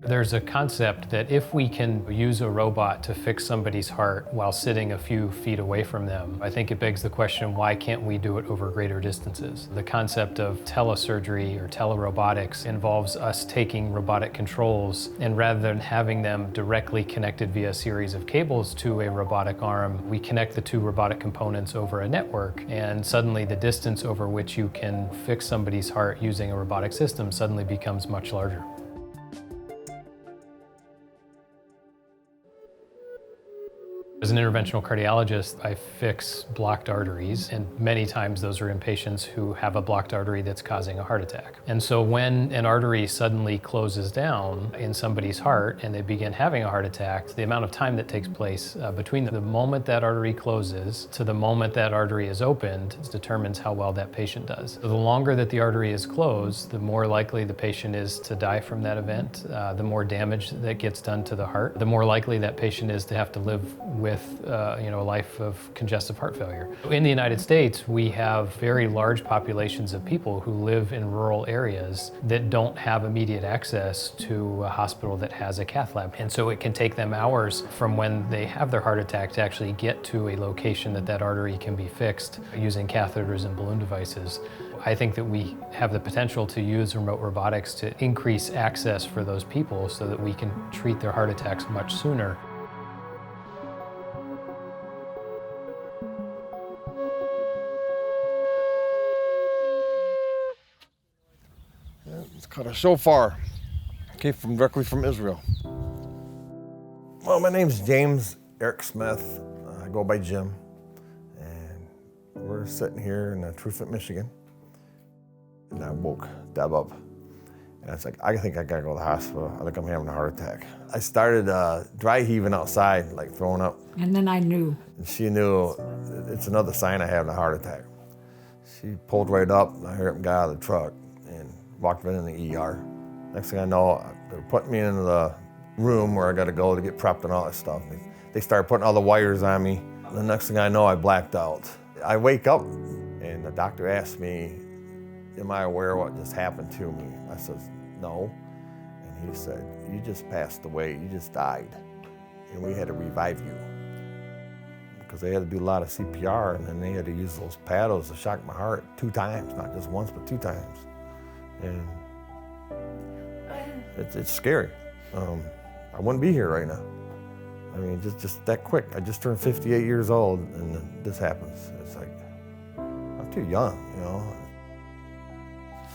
There's a concept that if we can use a robot to fix somebody's heart while sitting a few feet away from them, I think it begs the question, why can't we do it over greater distances? The concept of telesurgery or telerobotics involves us taking robotic controls, and rather than having them directly connected via a series of cables to a robotic arm, we connect the two robotic components over a network, and suddenly the distance over which you can fix somebody's heart using a robotic system suddenly becomes much larger. As an interventional cardiologist, I fix blocked arteries, and many times those are in patients who have a blocked artery that's causing a heart attack. And so when an artery suddenly closes down in somebody's heart and they begin having a heart attack, the amount of time that takes place between the moment that artery closes to the moment that artery is opened determines how well that patient does. So the longer that the artery is closed, the more likely the patient is to die from that event, the more damage that gets done to the heart, the more likely that patient is to have to live with a life of congestive heart failure. In the United States, we have very large populations of people who live in rural areas that don't have immediate access to a hospital that has a cath lab. And so it can take them hours from when they have their heart attack to actually get to a location that artery can be fixed using catheters and balloon devices. I think that we have the potential to use remote robotics to increase access for those people so that we can treat their heart attacks much sooner. It's called a shofar. Came directly from Israel. Well, my name's James Eric Smith. I go by Jim. And we're sitting here in Truefit, Michigan. And I woke Deb up. And I was like, I think I gotta go to the hospital. I think I'm having a heart attack. I started dry heaving outside, like throwing up. And then I knew. And she knew it's another sign I have a heart attack. She pulled right up, and I heard him get out of the truck and walked right in the ER. Next thing I know, they're putting me into the room where I gotta go to get prepped and all that stuff. They started putting all the wires on me. The next thing I know, I blacked out. I wake up and the doctor asked me, am I aware of what just happened to me? I said, no. And he said, you just passed away, you just died. And we had to revive you. Because they had to do a lot of CPR, and then they had to use those paddles to shock my heart 2 times, not just once, but 2 times. And it's scary. I wouldn't be here right now. I mean, just that quick. I just turned 58 years old, and then this happens. It's like, I'm too young, you know.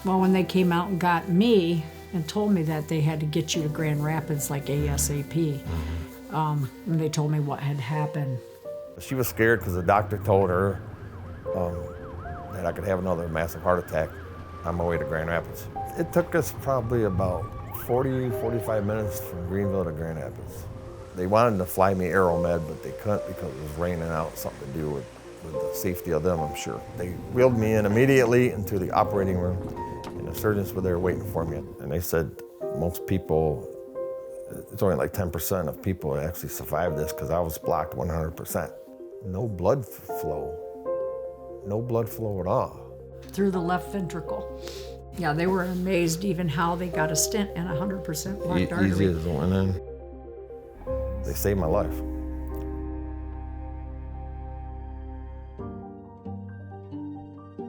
Well, when they came out and got me and told me that they had to get you to Grand Rapids like ASAP, and they told me what had happened. She was scared because the doctor told her that I could have another massive heart attack on my way to Grand Rapids. It took us probably about 45 minutes from Greenville to Grand Rapids. They wanted to fly me Aeromed, but they couldn't because it was raining out, something to do with the safety of them, I'm sure. They wheeled me in immediately into the operating room, and the surgeons were there waiting for me. And they said most people, it's only like 10% of people that actually survive this because I was blocked 100%. No blood flow. No blood flow at all. Through the left ventricle. Yeah, they were amazed even how they got a stent and 100% blocked artery. Easy as one in. They saved my life.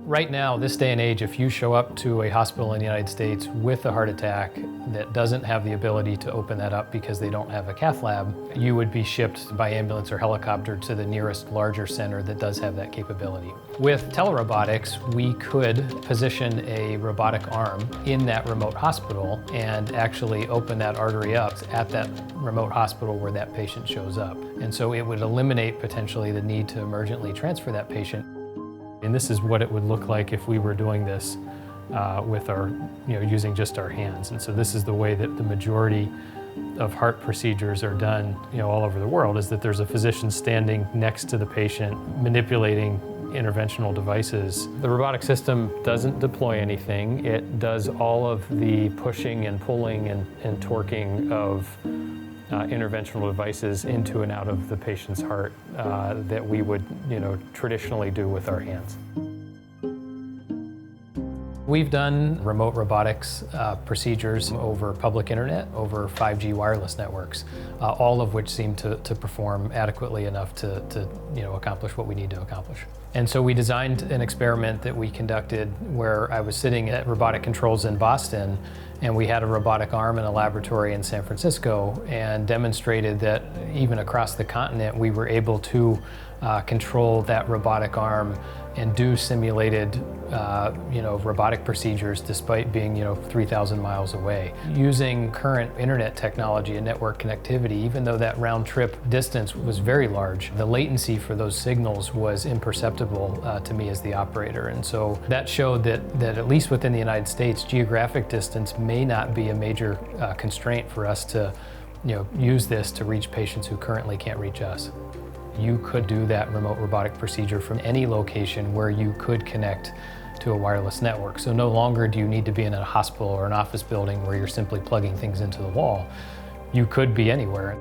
Right now, this day and age, if you show up to a hospital in the United States with a heart attack that doesn't have the ability to open that up because they don't have a cath lab, you would be shipped by ambulance or helicopter to the nearest larger center that does have that capability. With telerobotics, we could position a robotic arm in that remote hospital and actually open that artery up at that remote hospital where that patient shows up. And so it would eliminate potentially the need to emergently transfer that patient. And this is what it would look like if we were doing this with our, using just our hands. And so this is the way that the majority of heart procedures are done, all over the world, is that there's a physician standing next to the patient, manipulating interventional devices. The robotic system doesn't deploy anything. It does all of the pushing and pulling and torquing of interventional devices into and out of the patient's heart that we would, traditionally do with our hands. We've done remote robotics procedures over public internet, over 5G wireless networks, all of which seem to perform adequately enough to accomplish what we need to accomplish. And so we designed an experiment that we conducted where I was sitting at Robotic Controls in Boston, and we had a robotic arm in a laboratory in San Francisco, and demonstrated that even across the continent we were able to control that robotic arm and do simulated robotic procedures despite being 3,000 miles away. Using current internet technology and network connectivity, even though that round trip distance was very large, the latency for those signals was imperceptible to me as the operator. And so that showed that at least within the United States, geographic distance may not be a major constraint for us to use this to reach patients who currently can't reach us. You could do that remote robotic procedure from any location where you could connect to a wireless network. So no longer do you need to be in a hospital or an office building where you're simply plugging things into the wall. You could be anywhere.